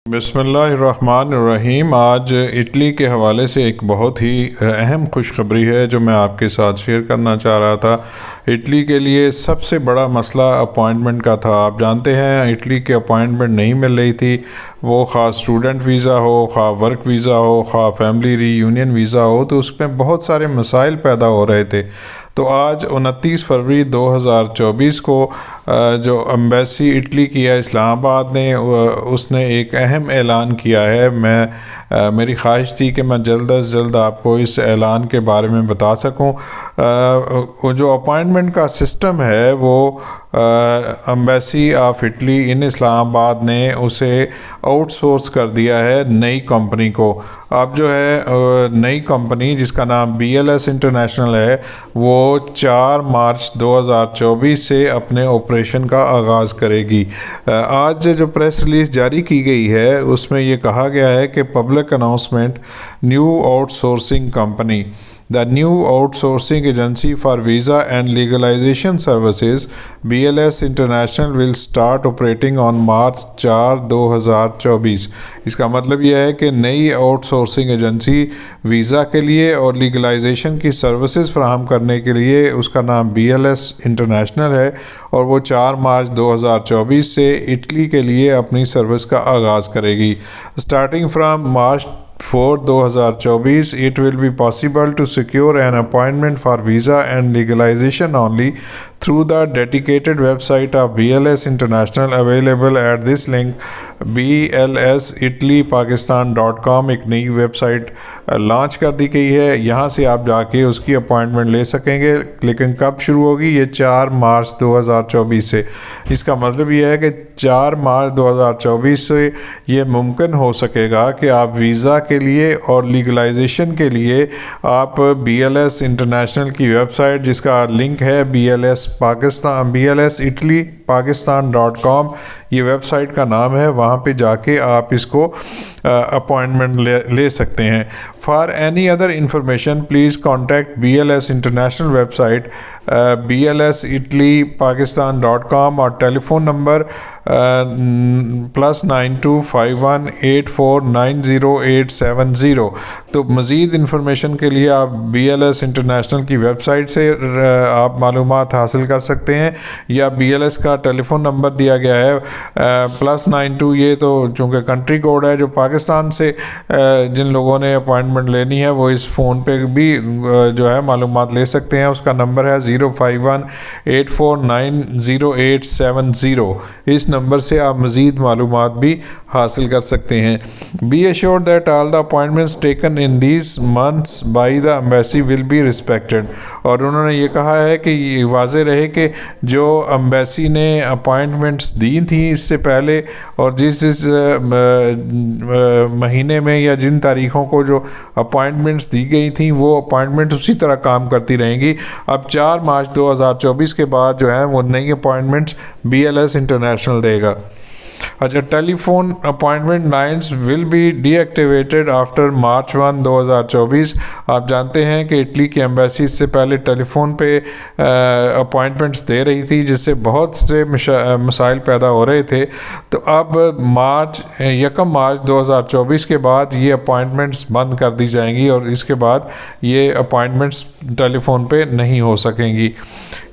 बिस्मिल्लाहिर्रहमानिर्रहीम। आज इटली के हवाले से एक बहुत ही अहम खुशखबरी है जो मैं आपके साथ शेयर करना चाह रहा था। इटली के लिए सबसे बड़ा मसला अपॉइंटमेंट का था। आप जानते हैं इटली के अपॉइंटमेंट नहीं मिल रही थी, वो ख़ा स्टूडेंट वीज़ा हो, ख़ा वर्क वीज़ा हो, ख़ा फैमिली रीयूनियन वीज़ा हो, तो उसमें बहुत सारे मसाइल पैदा हो रहे थे। तो आज 29 फरवरी 2024 को जो एम्बेसी इटली की है इस्लामाबाद ने, उसने एक अहम ऐलान किया है। मेरी ख्वाहिश थी कि मैं जल्द अज जल्द आपको इस ऐलान के बारे में बता सकूं। वो जो अपॉइंटमेंट का सिस्टम है वो एम्बेसी ऑफ इटली इन इस्लामाबाद ने उसे आउटसोर्स कर दिया है नई कंपनी को। अब जो है नई कंपनी जिसका नाम BLS इंटरनेशनल है, वो 4 मार्च 2024 से अपने ऑपरेशन का आगाज़ करेगी। आज जो प्रेस रिलीज़ जारी की गई है उसमें ये कहा गया है कि public announcement, new outsourcing company, The new outsourcing agency for visa and legalization services, BLS International, will start operating on March 4, 2024। इसका मतलब यह है कि नई आउटसोर्सिंग एजेंसी वीज़ा के लिए और लीगलाइजेशन की सर्विसेज फराहम करने के लिए, उसका नाम BLS इंटरनेशनल है और वो 4 मार्च 2024 से इटली के लिए अपनी सर्विस का आगाज़ करेगी। Starting from March 4, 2024, it will be possible to secure an appointment for visa and legalization only through the dedicated website of BLS International, available at this link blsitalypakistan.com। एक नई वेबसाइट लॉन्च कर दी गई है, यहाँ से आप जाके उसकी अपॉइंटमेंट ले सकेंगे। लेकिन कब शुरू होगी? ये 4 मार्च 2024 से। इसका मतलब ये है कि 4 मार्च 2024 से ये मुमकिन हो सकेगा कि आप वीज़ा के लिए और लीगलाइजेशन के लिए आप BLS इंटरनेशनल की वेबसाइट, जिसका लिंक है blsitalypakistan.com, ये वेबसाइट का नाम है, वहाँ पे जाके आप इसको अपॉइंटमेंट ले सकते हैं। For any other information please contact BLS international website blsitalypakistan.com और टेलीफोन नंबर +9251849087 तो मज़ीद इंफॉर्मेशन के लिए आप BLS इंटरनेशनल की वेबसाइट से आप मालूमात हासिल कर सकते हैं, या BLS का टेलीफोन नंबर दिया गया है +92। ये तो चूँकि कंट्री कोड है, जो पाकिस्तान से जिन लोगों ने अपॉइंटमेंट लेनी है वो इस फ़ोन पे भी जो है मालूमात ले सकते हैं। उसका नंबर है 0518490870। इस नंबर से आप मज़ीद मालूमात भी हासिल कर सकते हैं। Be assured that all the appointments taken in these months by the embassy will be respected. और उन्होंने ये कहा है कि ये वाज़े रहे कि जो एम्बेसी ने अपॉइंटमेंट्स दी थी इससे पहले, और जिस महीने में या जिन तारीख़ों को जो अपॉइंटमेंट्स दी गई थी वो अपॉइंटमेंट उसी तरह काम करती रहेंगी। अब 4 मार्च 2024 के बाद जो है वो नई अपॉइंटमेंट्स BLS इंटरनेशनल देगा। अच्छा, telephone appointment lines will be deactivated after March 1, 2024। आप जानते हैं कि इटली की एम्बेसी इससे पहले टेलीफोन पे अपॉइंटमेंट्स दे रही थी, जिससे बहुत से मसाइल पैदा हो रहे थे। तो अब 1 मार्च 2024 के बाद ये अपॉइंटमेंट्स बंद कर दी जाएंगी और इसके बाद ये अपॉइंटमेंट्स टेलीफोन पे नहीं हो सकेंगी।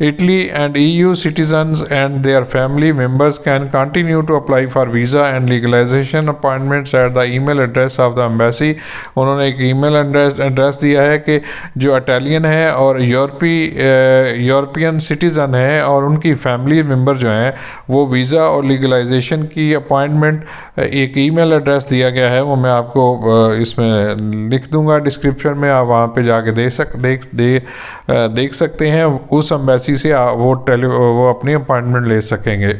Italy and EU citizens and their family members can continue to apply for visa and legalization appointments at the email address of the embassy। उन्होंने एक ईमेल एड्रेस दिया है कि जो इटालियन है और यूरोपियन सिटीज़न है और उनकी फैमिली मेम्बर जो हैं वो वीज़ा और लीगलाइजेशन की अपॉइंटमेंट, एक ईमेल एड्रेस दिया गया है, वो मैं आपको इसमें लिख दूंगा डिस्क्रिप्शन में, आप वहाँ पे जाके देख सकते हैं। उस एम्बेसी से वो अपनी अपॉइंटमेंट ले सकेंगे।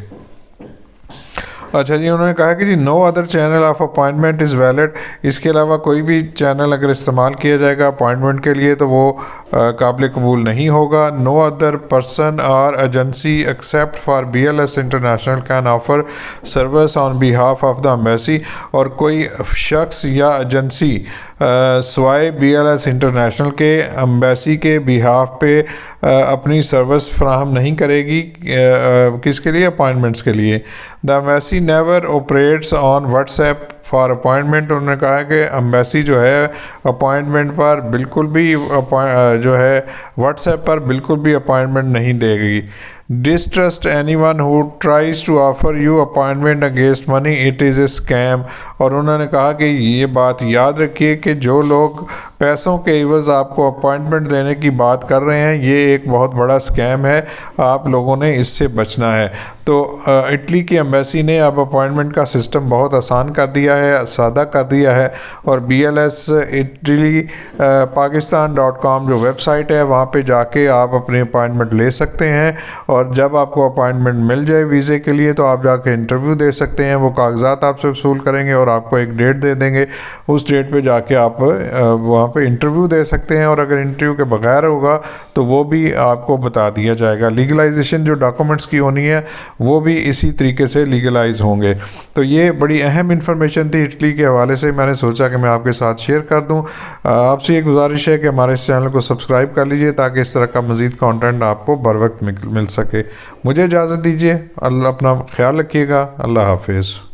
अच्छा जी, उन्होंने कहा कि जी no other channel of appointment is valid. इसके अलावा कोई भी चैनल अगर इस्तेमाल किया जाएगा अपॉइंटमेंट के लिए तो वो काबिल कबूल नहीं होगा। नो अदर पर्सन और agency except for BLS international can offer service on behalf of the embassy. और कोई शख्स या एजेंसी स्वाय BLS इंटरनेशनल के एम्बेसी के बिहाफ पे अपनी सर्विस फ्राहम नहीं करेगी। किसके लिए? अपॉइंटमेंट्स के लिए। The embassy never operates on WhatsApp for appointment. उन्होंने कहा कि एम्बेसी जो है अपॉइंटमेंट पर बिल्कुल भी जो है व्हाट्सएप पर बिल्कुल भी अपॉइंटमेंट नहीं देगी। Distrust anyone who tries to offer you appointment against money, it is a scam. और उन्होंने कहा कि ये बात याद रखिए कि जो लोग पैसों के एवज आपको अपॉइंटमेंट देने की बात कर रहे हैं, ये एक बहुत बड़ा स्कैम है, आप लोगों ने इससे बचना है। तो इटली की एम्बेसी ने अब अपॉइंटमेंट का सिस्टम बहुत आसान कर दिया है, सादा कर दिया है। और BLS Italy Pakistan.com जो वेबसाइट है, वहाँ पे जाके आप अपनी अपॉइंटमेंट ले सकते हैं। और जब आपको अपॉइंटमेंट मिल जाए वीज़े के लिए, तो आप जाके इंटरव्यू दे सकते हैं। वो कागजात आपसे वसूल करेंगे और आपको एक डेट दे देंगे। उस डेट पे जाके आप वहाँ पे इंटरव्यू दे सकते हैं। और अगर इंटरव्यू के बगैर होगा तो वो भी आपको बता दिया जाएगा। लीगलाइजेशन जो डॉक्यूमेंट्स की होनी है वो भी इसी तरीके से लीगलाइज होंगे। तो ये बड़ी अहम इंफॉर्मेशन थी इटली के हवाले से, मैंने सोचा कि मैं आपके साथ शेयर कर दूं। आपसे ये गुजारिश है कि हमारे इस चैनल को सब्सक्राइब कर लीजिए ताकि इस तरह का मज़ीद कंटेंट आपको बर वक्त मिल सके। मुझे इजाज़त दीजिए। अल्लाह, अपना ख्याल रखिएगा। अल्लाह हाफिज़।